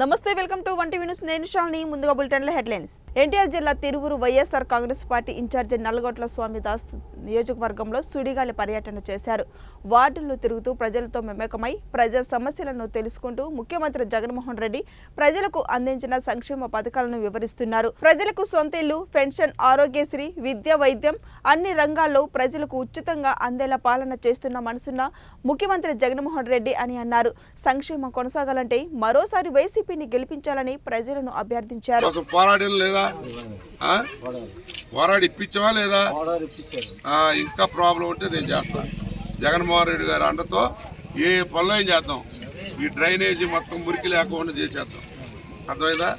నమస్తే welcome to one TV news నేను శాలిని ముందుగా బులెటిన్ల హెడ్లైన్స్ ఎన్టీఆర్ జిల్లా తిరువురు వైఎస్ఆర్ కాంగ్రెస్ పార్టీ ఇన్ఛార్జ్ నల్లగొట్ల స్వామిదాస్ నియోజకవర్గంలో సుడిగాలి పర్యటన చేశారు. వార్డుల్లో తిరుగుతూ ప్రజలతో మమేకమై ప్రజా సమస్యలను తెలుసుకుంటూ ముఖ్యమంత్రి జగన్మోహన్ రెడ్డి ప్రజలకు అందించిన సంక్షేమ పథకాలను వివరిస్తున్నారు. ప్రజలకు సొంత ఇల్లు, పెన్షన్, ఆరోగ్యశ్రీ, విద్య, వైద్యం అన్ని రంగాల్లో ప్రజలకు ఉచితంగా అందేలా పాలన చేస్తున్న మనసున్న ముఖ్యమంత్రి జగన్మోహన్ రెడ్డి అని అన్నారు. సంక్షేమం కొనసాగాలంటే మరోసారి వైసీపీని గెలిపించాలని ప్రజలను అభ్యర్థించారు. ఇంకా ప్రాబ్లం ఉంటే నేను చేస్తాను. జగన్మోహన్ రెడ్డి గారి అండతో ఏ పనులు చేద్దాం. ఈ డ్రైనేజీ మొత్తం మురికి లేకుండా చేసేద్దాం. అర్థమైందా?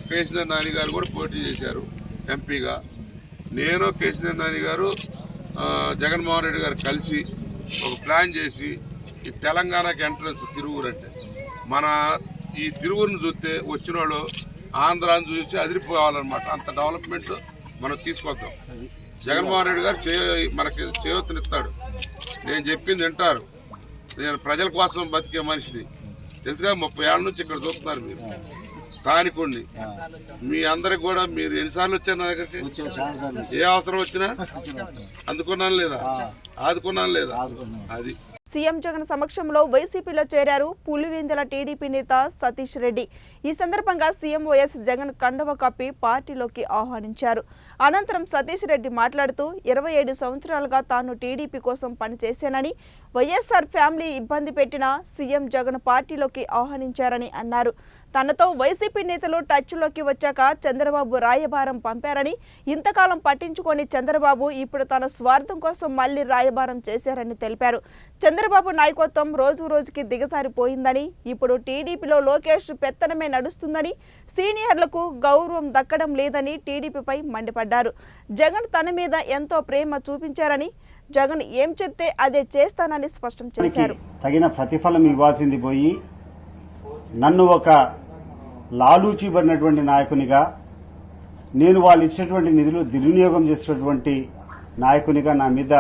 కేసీఆర్ నాని గారు కూడా పోటీ చేశారు ఎంపీగా. నేను కేసీఆర్ నాని గారు జగన్మోహన్ రెడ్డి గారు కలిసి ఒక ప్లాన్ చేసి ఈ తెలంగాణకి ఎంట్రన్స్ తిరువురు అంటే మన ఈ తిరువురుని చూస్తే వచ్చిన వాళ్ళు ఆంధ్రాన్ని చూసి అదిరిపోవాలన్నమాట. అంత డెవలప్మెంట్ మనం తీసుకొద్దాం. జగన్మోహన్ రెడ్డి గారు మనకి చేయూతనిస్తాడు. నేను చెప్పింది వింటారు. నేను ప్రజల కోసం బతికే మనిషిని తెలుసుగా. 30 ఏళ్ళ నుంచి ఇక్కడ చూస్తున్నారు. మీరు స్థానికుడిని. మీ అందరికి కూడా మీరు ఎన్నిసార్లు వచ్చారు నా దగ్గరికి? ఏ అవసరం వచ్చినా అందుకున్నాను లేదా, ఆదుకున్నాను లేదా? అది సీఎం జగన్ సమక్షంలో వైసీపీలో చేరారు పులివెందుల టీడీపీ నేత సతీష్ రెడ్డి. ఈ సందర్భంగా సీఎం వైఎస్ జగన్ కండువ కప్పి పార్టీలోకి ఆహ్వానించారు. అనంతరం సతీష్ రెడ్డి మాట్లాడుతూ 27 సంవత్సరాలుగా తాను టీడీపీ కోసం పనిచేశానని, వైఎస్ఆర్ ఫ్యామిలీ ఇబ్బంది పెట్టిన సీఎం జగన్ పార్టీలోకి ఆహ్వానించారని అన్నారు. తనతో వైసీపీ నేతలు టచ్లోకి వచ్చాక చంద్రబాబు రాయబారం పంపారని, ఇంతకాలం పట్టించుకొని చంద్రబాబు ఇప్పుడు తన స్వార్థం కోసం మళ్లీ రాయబారం చేశారని తెలిపారు. చంద్రబాబు నాయకత్వం రోజు రోజుకి దిగజారిపోయిందని, ఇప్పుడు టీడీపీలో లోకేష్ పెత్తనమే నడుస్తుందని, సీనియర్లకు గౌరవం దక్కడం లేదని టీడీపీపై మండిపడ్డారు. జగన్ తన మీద ఎంతో ప్రేమ చూపించారని, జగన్ ఏం చెప్తే అదే చేస్తానని స్పష్టం చేశారు. తగిన ప్రతిఫలం ఇవ్వాల్సింది పోయి నన్ను ఒక లాలూచిబడినటువంటి నాయకునిగా, నేను వాళ్ళు ఇచ్చినటువంటి నిధులు దుర్వినియోగం చేసినటువంటి నాయకునిగా నా మీద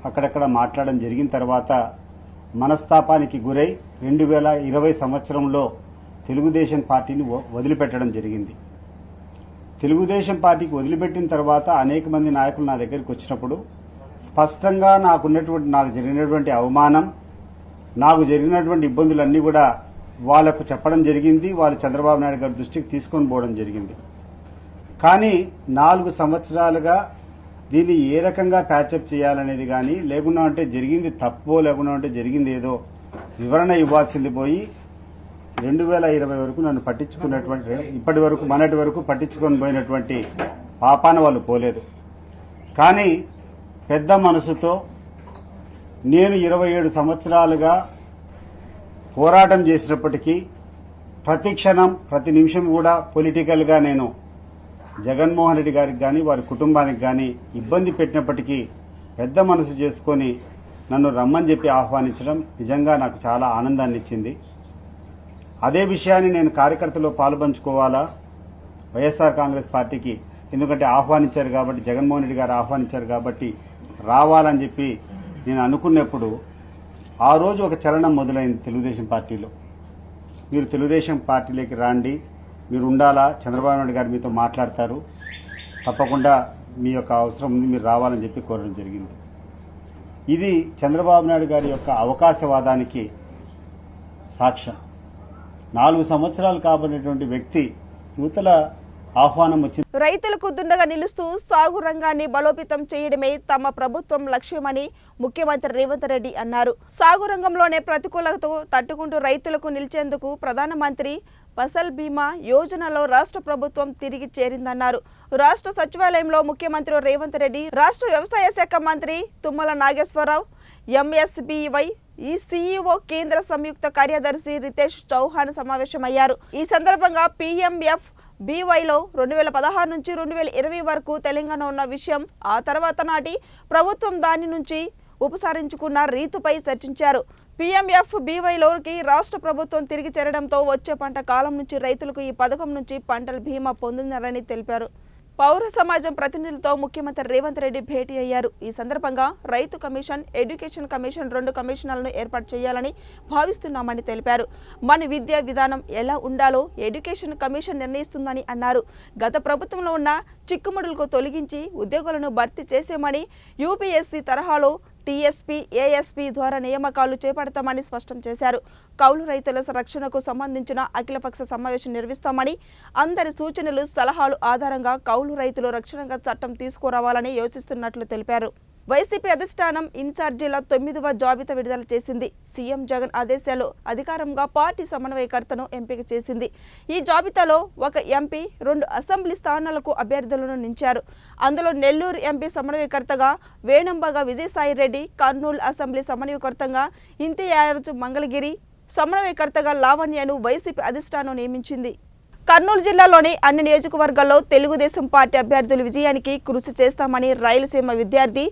అక్కడక్కడ మాట్లాడడం జరిగిన తర్వాత మనస్తాపానికి గురై 2020 సంవత్సరంలో తెలుగుదేశం పార్టీని వదిలిపెట్టడం జరిగింది. తెలుగుదేశం పార్టీకి వదిలిపెట్టిన తర్వాత అనేక మంది నాయకులు నా దగ్గరికి వచ్చినప్పుడు స్పష్టంగా నాకు జరిగినటువంటి అవమానం, నాకు జరిగినటువంటి ఇబ్బందులన్నీ కూడా వాళ్లకు చెప్పడం జరిగింది. వాళ్ళు చంద్రబాబు నాయుడు గారి దృష్టికి తీసుకొని పోవడం జరిగింది. కానీ 4 సంవత్సరాలుగా దీన్ని ఏ రకంగా ప్యాచప్ చేయాలనేది కానీ, లేకుండా అంటే జరిగింది తప్పో, లేకుండా అంటే జరిగింది ఏదో వివరణ ఇవ్వాల్సింది పోయి 2020 వరకు నన్ను పట్టించుకున్నటువంటి, ఇప్పటి వరకు మొన్నటి వరకు పట్టించుకొని పోయినటువంటి పాపాన వాళ్ళు పోలేదు. కానీ పెద్ద మనసుతో నేను 27 సంవత్సరాలుగా పోరాటం చేసినప్పటికీ ప్రతి క్షణం ప్రతి నిమిషం కూడా పొలిటికల్గా నేను జగన్మోహన్ రెడ్డి గారికి కానీ వారి కుటుంబానికి కానీ ఇబ్బంది పెట్టినప్పటికీ పెద్ద మనసు చేసుకొని నన్ను రమ్మని చెప్పి ఆహ్వానించడం నిజంగా నాకు చాలా ఆనందాన్ని ఇచ్చింది. అదే విషయాన్ని నేను కార్యకర్తలో పాలుపంచుకోవాలా వైఎస్ఆర్ కాంగ్రెస్ పార్టీకి, ఎందుకంటే ఆహ్వానించారు కాబట్టి, జగన్మోహన్ రెడ్డి గారు ఆహ్వానించారు కాబట్టి రావాలని చెప్పి నేను అనుకున్నప్పుడు ఆ రోజు ఒక చలనం మొదలైంది తెలుగుదేశం పార్టీలో. మీరు తెలుగుదేశం పార్టీలోకి రాండి, మీరు ఉండాలా, చంద్రబాబు నాయుడు గారు మీతో మాట్లాడతారు, తప్పకుండా మీ యొక్క అవసరం ఉంది, మీరు రావాలని చెప్పి కోరడం జరిగింది. ఇది చంద్రబాబు నాయుడు గారి యొక్క అవకాశవాదానికి సాక్ష్యం. 4 సంవత్సరాలు కాబడినటువంటి వ్యక్తి యువతల ఆహ్వానం వచ్చింది. రైతులకు దుండగా నిలుస్తూ సాగు రంగాన్ని బలోపేతం చేయడమే తమ ప్రభుత్వం లక్ష్యమని ముఖ్యమంత్రి రేవంత్ రెడ్డి అన్నారు. సాగు రంగంలోనే ప్రతికూలతకు తట్టుకుంటూ రైతులకు నిలిచేందుకు ప్రధానమంత్రి ఫసల్ బీమా యోజనలో రాష్ట్ర ప్రభుత్వం తిరిగి చేరిందన్నారు. రాష్ట్ర సచివాలయంలో ముఖ్యమంత్రి రేవంత్ రెడ్డి, రాష్ట్ర వ్యవసాయ శాఖ మంత్రి తుమ్మల నాగేశ్వరరావు, ఎంఎస్బీవై ఈ సీఈఓ కేంద్ర సంయుక్త కార్యదర్శి రితేష్ చౌహాన్ సమావేశమయ్యారు. ఈ సందర్భంగా పీఎంఎఫ్ బీవైలో 2016 నుంచి 2020 వరకు తెలంగాణ ఉన్న విషయం, ఆ తర్వాత నాటి ప్రభుత్వం దాని నుంచి ఉపసంహరించుకున్న రీతిపై చర్చించారు. పీఎంఎఫ్ బీవైలోకి రాష్ట్ర ప్రభుత్వం తిరిగి చేరడంతో వచ్చే పంట కాలం నుంచి రైతులకు ఈ పథకం నుంచి పంటల బీమా పొందుతున్నారని తెలిపారు. పౌర సమాజం ప్రతినిధులతో ముఖ్యమంత్రి రేవంత్ రెడ్డి భేటీ అయ్యారు. ఈ సందర్భంగా రైతు కమిషన్, ఎడ్యుకేషన్ కమిషన్ 2 కమిషన్లను ఏర్పాటు చేయాలని భావిస్తున్నామని తెలిపారు. మన విద్యా విధానం ఎలా ఉండాలో ఎడ్యుకేషన్ కమిషన్ నిర్ణయిస్తుందని అన్నారు. గత ప్రభుత్వంలో ఉన్న చిక్కుముడులకు తొలగించి ఉద్యోగులను భర్తీ చేసేమని, యూపీఎస్సీ తరహాలో టీఎస్పీ, ఏఎస్పీ ద్వారా నియామకాలు చేపడతామని స్పష్టం చేశారు. కౌలు రైతుల రక్షణకు సంబంధించిన అఖిలపక్ష సమావేశం నిర్వహిస్తామని, అందరి సూచనలు, సలహాలు ఆధారంగా కౌలు రైతులు రక్షణగా చట్టం తీసుకురావాలని యోచిస్తున్నట్లు తెలిపారు. వైసీపీ అధిష్టానం ఇన్ఛార్జీల 9వ జాబితా విడుదల చేసింది. సీఎం జగన్ ఆదేశాలు అధికారంగా పార్టీ సమన్వయకర్తను ఎంపిక చేసింది. ఈ జాబితాలో ఒక ఎంపీ, 2 అసెంబ్లీ స్థానాలకు అభ్యర్థులను నించారు. అందులో నెల్లూరు ఎంపీ సమన్వయకర్తగా వేణంబగ విజయసాయిరెడ్డి, కర్నూలు అసెంబ్లీ సమన్వయకర్తగా ఇంతియాజ్ మంగళగిరి, సమన్వయకర్తగా లావణ్యను వైసీపీ అధిష్టానం నియమించింది. కర్నూలు జిల్లాలోని అన్ని నియోజకవర్గాల్లో తెలుగుదేశం పార్టీ అభ్యర్థుల విజయానికి కృషి చేస్తామని రాయలసీమ విద్యార్థి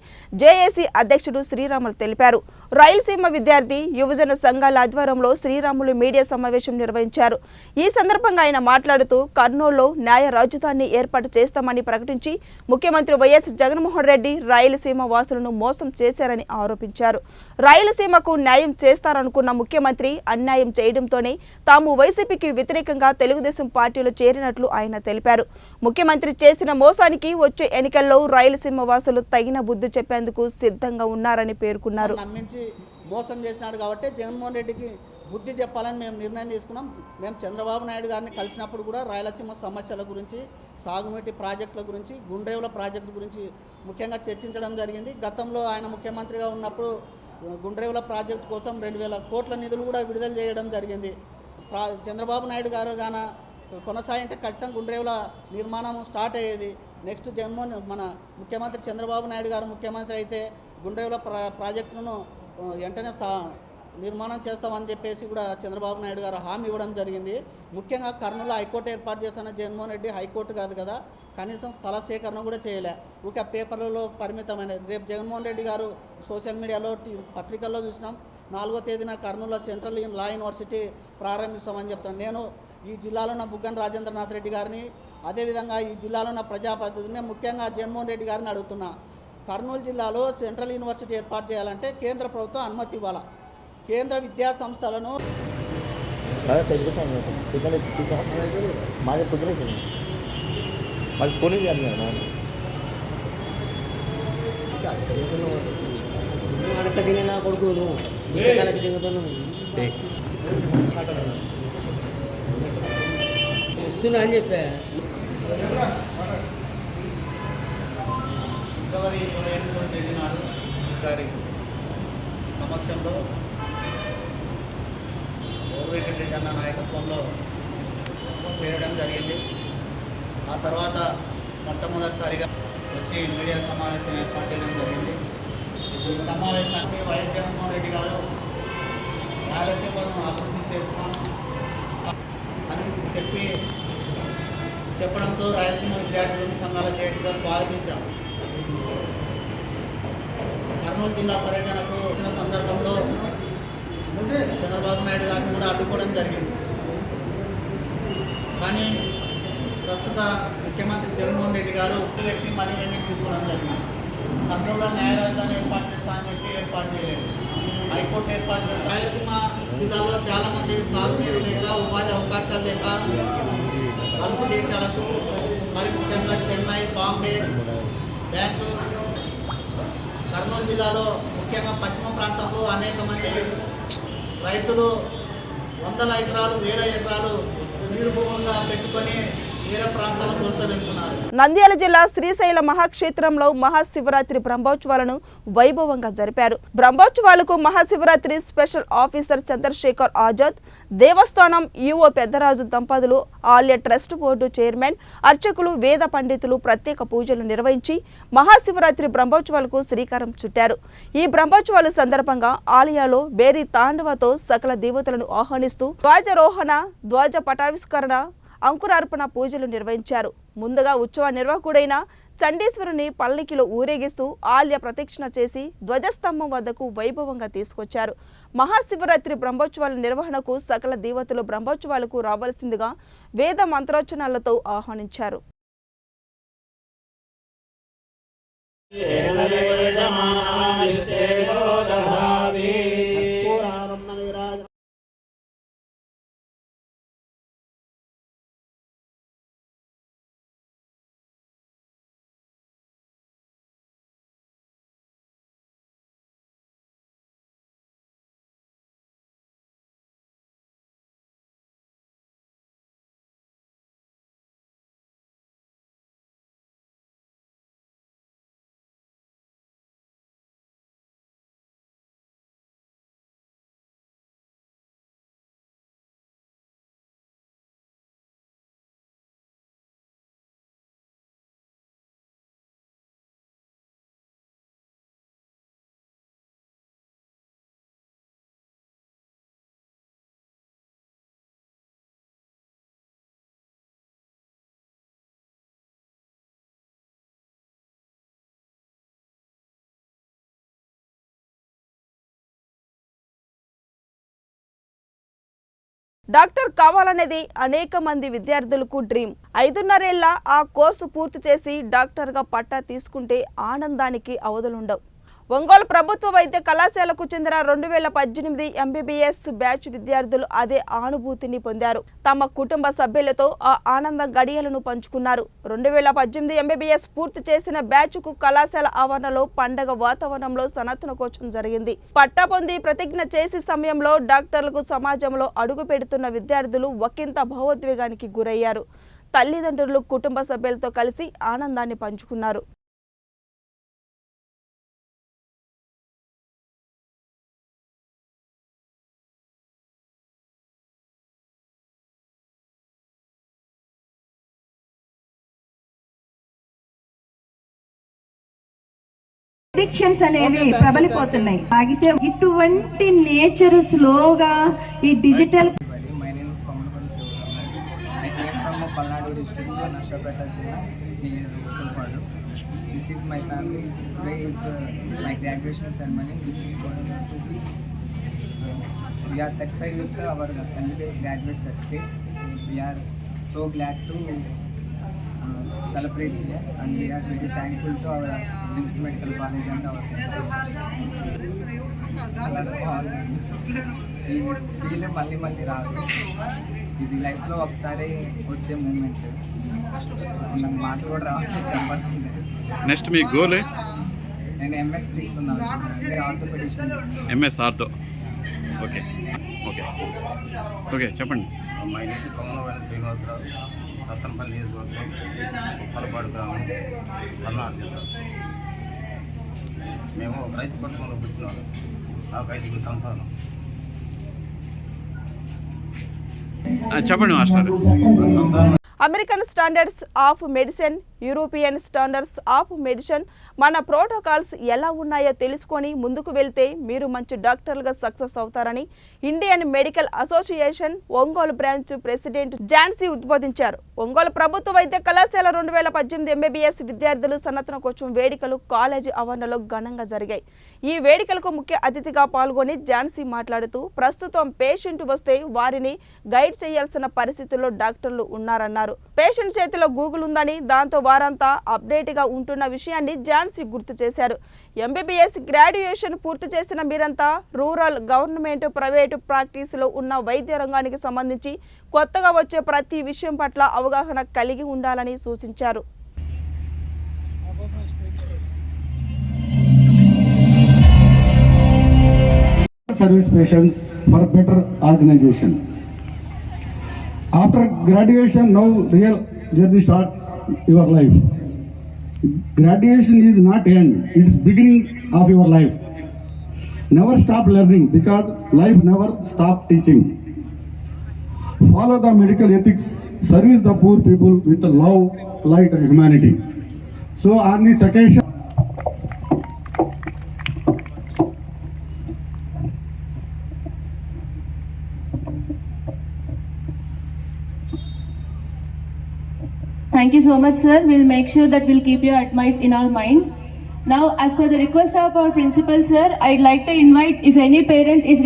జేఏసీ అధ్యక్షుడు శ్రీరాములు తెలిపారు. రాయలసీమ విద్యార్థి యువజన సంఘాల ఆధ్వర్యంలో శ్రీరాములు మీడియా సమావేశం నిర్వహించారు. ఈ సందర్భంగా ఆయన మాట్లాడుతూ కర్నూలులో న్యాయ రాజధానిని ఏర్పాటు చేస్తామని ప్రకటించి ముఖ్యమంత్రి వైఎస్ జగన్మోహన్ రెడ్డి రాయలసీమ వాసులను మోసం చేశారని ఆరోపించారు. రాయలసీమకు న్యాయం చేస్తారనుకున్న ముఖ్యమంత్రి అన్యాయం చేయడంతోనే తాము వైసీపీకి వ్యతిరేకంగా తెలుగుదేశం పార్టీలో చేరినట్లు ఆయన తెలిపారు. ముఖ్యమంత్రి చేసిన మోసానికి వచ్చే ఎన్నికల్లో రాయలసీమ వాసులు తగిన బుద్ధి చెప్పేందుకు సిద్ధంగా ఉన్నారని పేర్కొన్నారు. నమ్మించి మోసం చేసినాడు కాబట్టి జగన్మోహన్ రెడ్డికి బుద్ధి చెప్పాలని మేము నిర్ణయం తీసుకున్నాం. మేము చంద్రబాబు నాయుడు గారిని కలిసినప్పుడు కూడా రాయలసీమ సమస్యల గురించి, సాగునీటి ప్రాజెక్టుల గురించి, గుండ్రేవుల ప్రాజెక్టు గురించి ముఖ్యంగా చర్చించడం జరిగింది. గతంలో ఆయన ముఖ్యమంత్రిగా ఉన్నప్పుడు గుండ్రేవుల ప్రాజెక్టు కోసం 2000 కోట్ల నిధులు కూడా విడుదల చేయడం జరిగింది. చంద్రబాబు నాయుడు గారు గాన కొనసాగింటే ఖచ్చితంగా గుండ్రేవుల నిర్మాణం స్టార్ట్ అయ్యేది. నెక్స్ట్ మన ముఖ్యమంత్రి చంద్రబాబు నాయుడు గారు ముఖ్యమంత్రి అయితే గుండ్రేవుల ప్రాజెక్టును వెంటనే నిర్మాణం చేస్తామని చెప్పేసి కూడా చంద్రబాబు నాయుడు గారు హామీ ఇవ్వడం జరిగింది. ముఖ్యంగా కర్నూలు హైకోర్టు ఏర్పాటు చేసిన జగన్మోహన్ రెడ్డి హైకోర్టు కాదు కదా, కనీసం స్థల సేకరణ కూడా చేయలే, ఊరికే పేపర్లలో పరిమితమైన. రేపు జగన్మోహన్ రెడ్డి గారు సోషల్ మీడియాలో, పత్రికల్లో చూసినాం, 4వ తేదీన కర్నూలులో సెంట్రల్ లా యూనివర్సిటీ ప్రారంభిస్తామని చెప్తాను. నేను ఈ జిల్లాలో ఉన్న బుగ్గన రాజేంద్రనాథ్ రెడ్డి గారిని, అదేవిధంగా ఈ జిల్లాలో ఉన్న ప్రజాప్రతినిధిని, ముఖ్యంగా జగన్మోహన్ రెడ్డి గారిని అడుగుతున్నా, కర్నూలు జిల్లాలో సెంట్రల్ యూనివర్సిటీ ఏర్పాటు చేయాలంటే కేంద్ర ప్రభుత్వం అనుమతి ఇవ్వాలి. కేంద్ర విద్యా సంస్థలను నా కొడుకు వస్తున్నా అని చెప్పా. ఫిబ్రవరి 28వ తేదీ నాడు గారి సమక్షంలో రెడ్డి అన్న నాయకత్వంలో చేయడం జరిగింది. ఆ తర్వాత మొట్టమొదటిసారిగా వచ్చి మీడియా సమావేశం ఏర్పాటు చేయడం జరిగింది. ఈ సమావేశానికి వైఎస్ జగన్మోహన్ రెడ్డి గారు రాయలసీమను అభివృద్ధి చేస్తాం అని చెప్పడంతో రాయలసీమ విద్యార్థులను సంఘాల జేఏసీగా స్వాగతించాం. కర్నూలు జిల్లా పర్యటనకు వచ్చిన సందర్భంలో చంద్రబాబు నాయుడు గారిని కూడా అడ్డుకోవడం జరిగింది. కానీ ప్రస్తుత ముఖ్యమంత్రి జగన్మోహన్ రెడ్డి గారు వ్యక్తి మనీ వెనక్కి తీసుకోవడం జరిగింది. కర్నూలులో న్యాయ రాజధాని ఏర్పాటు చేస్తామని చెప్పి ఏర్పాటు చేయలేదు, హైకోర్టు ఏర్పాటు చేస్తారు. రాయలసీమ జిల్లాలో చాలామంది సాగునీరు లేక, ఉపాధి అవకాశాలు లేక అల్పు దేశాలకు, మరి ముఖ్యంగా చెన్నై, బాంబే, బెంగళూరు, కర్నూలు జిల్లాలో ముఖ్యంగా పశ్చిమ ప్రాంతంలో అనేక మంది రైతులు 100 ఎకరాలు, 1000 ఎకరాలు నీరు భూములుగా పెట్టుకొని వేరే ప్రాంతాలకు వలస వెళ్తున్నారు. నంద్యాల జిల్లా శ్రీశైల మహాక్షేత్రంలో మహాశివరాత్రి బ్రహ్మోత్సవాలను వైభవంగా జరిపారు. బ్రహ్మోత్సవాలకు మహాశివరాత్రి స్పెషల్ ఆఫీసర్ చంద్రశేఖర్ ఆజాద్, దేవస్థానం ఈవో పెద్దరాజు దంపతులు, ఆలయ ట్రస్ట్ బోర్డు చైర్మన్, అర్చకులు, వేద పండితులు ప్రత్యేక పూజలు నిర్వహించి మహాశివరాత్రి బ్రహ్మోత్సవాలకు శ్రీకారం చుట్టారు. ఈ బ్రహ్మోత్సవాల సందర్భంగా ఆలయాల్లో బేరీ తాండవతో సకల దేవతలను ఆహ్వానిస్తూ ధ్వజారోహణ, ధ్వజ పటావిష్కరణ, అంకురార్పణ పూజలు నిర్వహించారు. ముందుగా ఉత్సవ నిర్వాహకుడైన చండీశ్వరుని పల్లకిలో ఊరేగిస్తూ ఆలయ ప్రదక్షిణ చేసి ధ్వజస్తంభం వద్దకు వైభవంగా తీసుకొచ్చారు. మహాశివరాత్రి బ్రహ్మోత్సవాల నిర్వహణకు సకల దేవతలు బ్రహ్మోత్సవాలకు రావాల్సిందిగా వేద మంత్రోచ్చరణలతో ఆహ్వానించారు. డాక్టర్ కావాలనేది అనేక మంది విద్యార్థులకు డ్రీమ్. 5.5 ఏళ్ల ఆ కోర్సు పూర్తి చేసి డాక్టర్గా పట్టా తీసుకుంటే ఆనందానికి అవధులుండవు. ఒంగోలు ప్రభుత్వ వైద్య కళాశాలకు చెందిన 2018 ఎంబీబీఎస్ బ్యాచ్ విద్యార్థులు అదే అనుభూతిని పొందారు. తమ కుటుంబ సభ్యులతో ఆ ఆనంద గడియలను పంచుకున్నారు. 2018 ఎంబీబీఎస్ పూర్తి చేసిన బ్యాచ్కు కళాశాల ఆవరణలో పండగ వాతావరణంలో సనత్తునకోచం జరిగింది. పట్టా పొంది ప్రతిజ్ఞ చేసే సమయంలో డాక్టర్లకు సమాజంలో అడుగు పెడుతున్న విద్యార్థులు ఒకంత భావోద్వేగానికి గురయ్యారు. తల్లిదండ్రులు కుటుంబ సభ్యులతో కలిసి ఆనందాన్ని పంచుకున్నారు. అడిక్షన్స్ అనేవి ప్రబలిపోతున్నాయి. ఆగితే ఇటువంటి నేచర్ స్లోగా ఈ digital. My name is Komandan Sivaramaji. I came from Palnadu district, Nashapeta Jilla, near Tulpadu. This is my family. Today is my graduation ceremony, which is going to be. We are satisfied with our MBBS graduate certificates. We are so glad to celebrate here, and we are very thankful to our RIMS Medical College and our చాలా బాగుంది. ఈ feel మళ్ళీ మళ్ళీ రాదు. ఇది లైఫ్లో ఒకసారి వచ్చే మూమెంట్. నాకు మాటలు కూడా రావాలి చెప్పాలి. నెక్స్ట్ మీ గోల్? నేను ఎంఎస్ తీసుకున్నాను, అంటే orthopaedician. MS ortho. Okay okay okay చెప్పండి. మా ఇంటి కొమ్మలవైన శ్రీనివాసరావు, సత్తనపల్లి నియోజకవర్గం, ఉప్పలపాడు గ్రామం, పల్నాడు జిల్లా. మేము రైతు కుటుంబంలో పుట్టినాము. నాకు 5 సంతానం. చెప్పండి master. Santhanam American standards of medicine, European standards of medicine మన ప్రోటోకాల్స్ ఎలా ఉన్నాయో తెలుసుకొని ముందుకు వెళ్తే మీరు మంచి డాక్టర్లుగా సక్సెస్ అవుతారని Indian Medical Association Ongole branch president Jhansi ఉద్బోధించారు. ఒంగోలు ప్రభుత్వ వైద్య కళాశాల 2018 ఎంబీబీఎస్ విద్యార్థులు సన్నతనకోచం వేడుకలు కాలేజీ ఆవరణలో ఘనంగా జరిగాయి. ఈ వేడుకలకు ముఖ్య అతిథిగా పాల్గొని ఝాన్సీ మాట్లాడుతూ ప్రస్తుతం పేషెంట్ వస్తే వారిని గైడ్ చేయాల్సిన పరిస్థితుల్లో డాక్టర్లు ఉన్నారన్నారు. పేషెంట్ చేతిలో గూగుల్ ఉందని, దాంతో వారంతా అప్డేట్గా ఉంటున్న విషయాన్ని ఝాన్సీ గుర్తు చేశారు. ఎంబీబీఎస్ గ్రాడ్యుయేషన్ పూర్తి చేసిన మీరంతా రూరల్, గవర్నమెంట్, ప్రైవేటు ప్రాక్టీసులో ఉన్న వైద్య రంగానికి సంబంధించి కొత్తగా వచ్చే ప్రతి విషయం పట్ల అవగాహన కలిగి ఉండాలని సూచించారు. Service patients for better organization. After graduation, now real journey starts your life. Graduation is not end, it's beginning of your life. Never stop learning because life never stop teaching. Follow the medical ethics, service the poor people with love, light and humanity. So on this occasion, Thank you so much, sir. We'll make sure that we'll keep your advice in our mind. Now, as per the request of our principal, sir, I'd like to invite if any parent is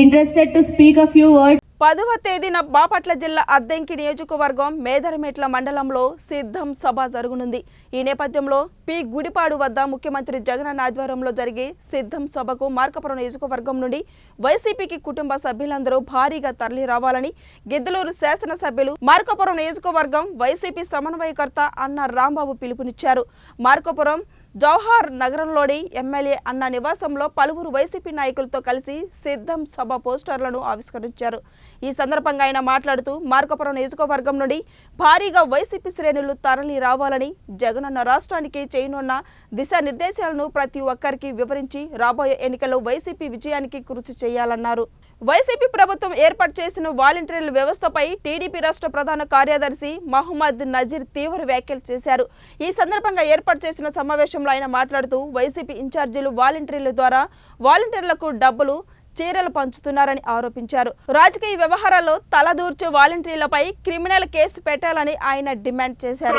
interested to speak a few words. 10వ తేదీన బాపట్ల జిల్లా అద్దంకి నియోజకవర్గం మేదరమెట్ల మండలంలో సిద్ధం సభ జరగనుంది. ఈ నేపథ్యంలో P Gudipadu వద్ద ముఖ్యమంత్రి జగన్ ఆధ్వర్యంలో జరిగే సిద్ధం సభకు మార్కాపురం నియోజకవర్గం నుండి వైసీపీకి కుటుంబ సభ్యులందరూ భారీగా తరలి రావాలని గిద్దలూరు శాసనసభ్యులు మార్కాపురం నియోజకవర్గం వైసీపీ సమన్వయకర్త అన్న రాంబాబు పిలుపునిచ్చారు. మార్కాపురం జవహర్ నగరంలోని ఎమ్మెల్యే అన్న నివాసంలో పలువురు వైసీపీ నాయకులతో కలిసి సిద్ధం సభ పోస్టర్లను ఆవిష్కరించారు. ఈ సందర్భంగా ఆయన మాట్లాడుతూ మార్కాపురం నియోజకవర్గం నుండి భారీగా వైసీపీ శ్రేణులు తరలి రావాలని, జగనన్న రాష్ట్రానికి చేయనున్న దిశానిర్దేశాలను ప్రతి ఒక్కరికి వివరించి రాబోయే ఎన్నికల్లో వైసీపీ విజయానికి కృషి చేయాలన్నారు. వైసీపీ ప్రభుత్వం ఏర్పాటు చేసిన వాలంటీర్ల వ్యవస్థపై టీడీపీ రాష్ట్ర ప్రధాన కార్యదర్శి మహమ్మద్ నజీర్ తీవ్ర వ్యాఖ్యలు చేశారు. ఈ సందర్భంగా ఏర్పాటు చేసిన సమావేశంలో ఆయన మాట్లాడుతూ వైసీపీ ఇన్ఛార్జీలు వాలంటీర్ల ద్వారా వాలంటీర్లకు డబ్బులు చీరలు పంచుతున్నారని ఆరోపించారు. రాజకీయ వ్యవహారాల్లో తలదూర్చే వాలంటీర్లపై క్రిమినల్ కేసు పెట్టాలని ఆయన డిమాండ్ చేశారు.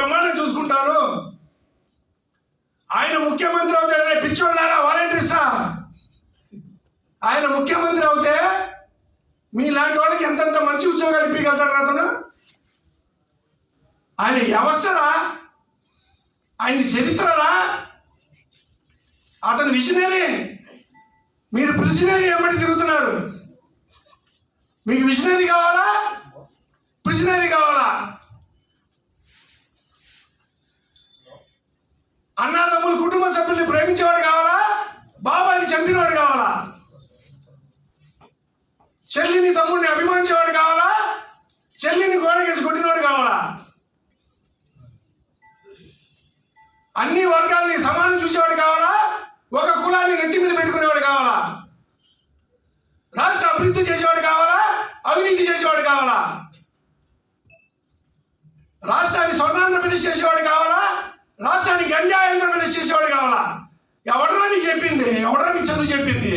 ఆయన ముఖ్యమంత్రి అవుతే మీలాంటి వాళ్ళకి ఎంతంత మంచి ఉద్యోగాలు ఇప్పగలుగుతాడు అతను. ఆయన వ్యవస్థరా, ఆయన చరిత్రరా, అతను విజనరీ. మీరు ప్రిజనరీ ఏమంటే తిరుగుతున్నారు. మీకు విజనరీ కావాలా, ప్రిజనరీ కావాలా? అన్నదమ్ములు కుటుంబ సభ్యుల్ని ప్రేమించేవాడు కావాలా, బాబాయిని చంపినవాడు కావాలా? చెల్లిని తమ్ముడిని అభిమానించేవాడు కావాలా, చెల్లిని గోడకేసి కొట్టినవాడు కావాలా? అన్ని వర్గాల్ని సమానం చూసేవాడు కావాలా, ఒక కులాన్ని నెత్తి మీద పెట్టుకునేవాడు కావాలా? రాష్ట్ర అభివృద్ధి చేసేవాడు కావాలా, అవినీతి చేసేవాడు కావాలా? రాష్ట్రాన్ని స్వర్ణాంధ్రప్రదేశ్ చేసేవాడు కావాలా, రాష్ట్రాన్ని గంజా ఆంధ్రప్రదేశ్ చేసేవాడు కావాలా? ఎవడరా నీకు చెప్పింది? ఎవడరా మీకు చదువు చెప్పింది?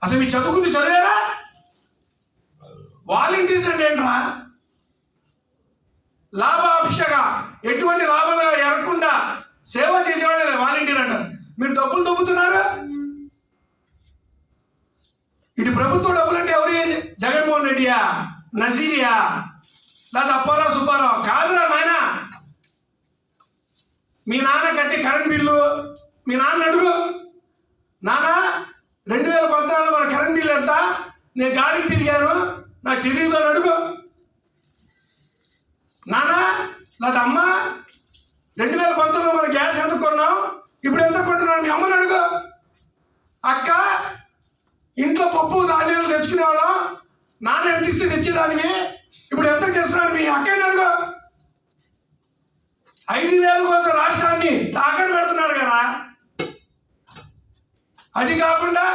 అసలు మీ చదువుకుంది చదివేరా? వాలంటీర్స్ అంటే ఏంట్రా? లాభాపేక్షగా ఎటువంటి లాభాలు ఎరగకుండా సేవ చేసేవాడే వాలంటీర్ అంటారు. మీరు డబ్బులు దొబ్బుతున్నారు. ఇటు ప్రభుత్వ డబ్బులు అంటే ఎవరి? జగన్మోహన్ రెడ్డియా, నజీరియా, లేదా అప్పారావు సుబ్బారావు? కాదురా నాయన. మీ నాన్న కట్టి కరెంట్ బిల్లు మీ నాన్న అడుగు. నాన్న 2014 మన కరెంట్ బిల్లు ఎంత? నేను గాలికి తిరిగాను, నాకు తెలియదు అని అడుగు. నాన్న లేదా అమ్మ 2019 మన గ్యాస్ ఎంత కొన్నాం, ఇప్పుడు ఎంత కొంటున్నాను? మీ అమ్మని అడుగు. అక్క ఇంట్లో పప్పు ధాన్యాలు తెచ్చుకునేవాళ్ళం, నాన్న ఎంత ఇస్తే తెచ్చేదానివి, ఇప్పుడు ఎంత చేస్తున్నాను? మీ అక్కని అడుగు. 5,000 కోసం రాష్ట్రాన్ని తాకట్టు పెడుతున్నారు కదా. అది కాకుండా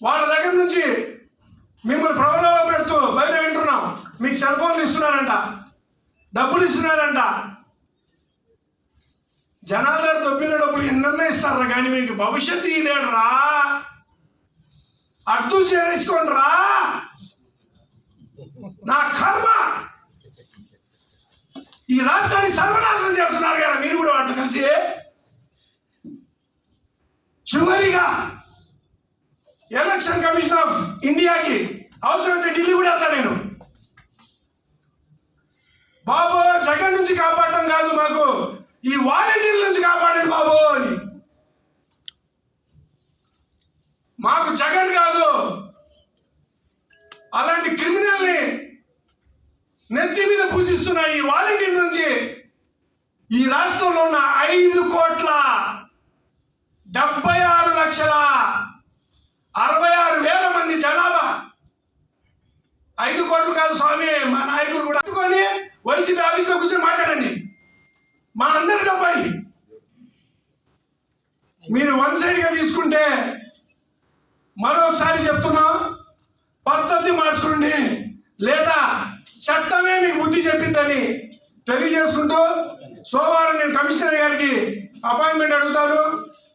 వాళ్ళ దగ్గర నుంచి మిమ్మల్ని ప్రబలంలో పెడుతూ బయట వింటున్నాం. మీకు సెల్ ఫోన్లు ఇస్తున్నారంట, డబ్బులు ఇస్తున్నారంట. జనాల దగ్గర దొబ్బిన డబ్బులు ఎన్నన్నా ఇస్తారా, కానీ మీకు భవిష్యత్తు ఇలేడరా. అర్థం చేయించుకోండి రా. నా కర్మ. ఈ రాష్ట్రాన్ని సర్వనాశనం చేస్తున్నారు కదా మీరు కూడా వాళ్ళతో కలిసి. చివరిగా ఎలక్షన్ కమిషన్ ఆఫ్ ఇండియాకి అవసరమైతే ఢిల్లీ కూడా వెళ్తా నేను. బాబు జగన్ నుంచి కాపాడటం కాదు, మాకు ఈ వాలంటీర్ల నుంచి కాపాడండి బాబు అని. మాకు జగన్ కాదు, అలాంటి క్రిమినల్ని నెత్తి మీద పూజిస్తున్న ఈ వాలంటీర్ నుంచి ఈ రాష్ట్రంలో ఉన్న 5,76,66,000 మంది జనాభా. 5 కోట్లు కాదు స్వామి. మా నాయకులు కూడా పట్టుకొని వైసీపీ ఆఫీస్లో కూర్చొని మాట్లాడండి. మా అందరి డబ్బై మీరు వన్ సైడ్గా తీసుకుంటే, మరోసారి చెప్తున్నాం, పద్ధతి మార్చుకోండి, లేదా చట్టమే మీకు బుద్ధి చెప్పిందని తెలియజేసుకుంటూ, సోమవారం నేను కమిషనర్ గారికి అపాయింట్మెంట్ అడుగుతాను.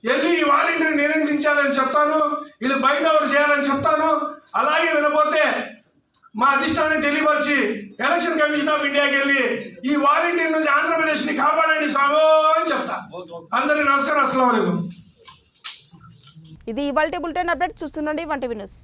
వెళ్ళి ఈ వాలంటీర్ నియంత్రించాలని చెప్తాను, వీళ్ళు బయట ఎవరు చేయాలని చెప్తాను. అలాగే వినపోతే మా అధిష్టానం తెలియపరిచి ఎలక్షన్ కమిషన్ ఆఫ్ ఇండియాకి వెళ్ళి ఈ వాలంటీర్ నుంచి ఆంధ్రప్రదేశ్ని కాపాడండి సాగో అని చెప్తా. అందరికీ నమస్కారం. అస్సలాము అలైకుం. ఇది ఇవాల్టి బులెటిన్ అప్డేట్. చూస్తుండండి 1TV news.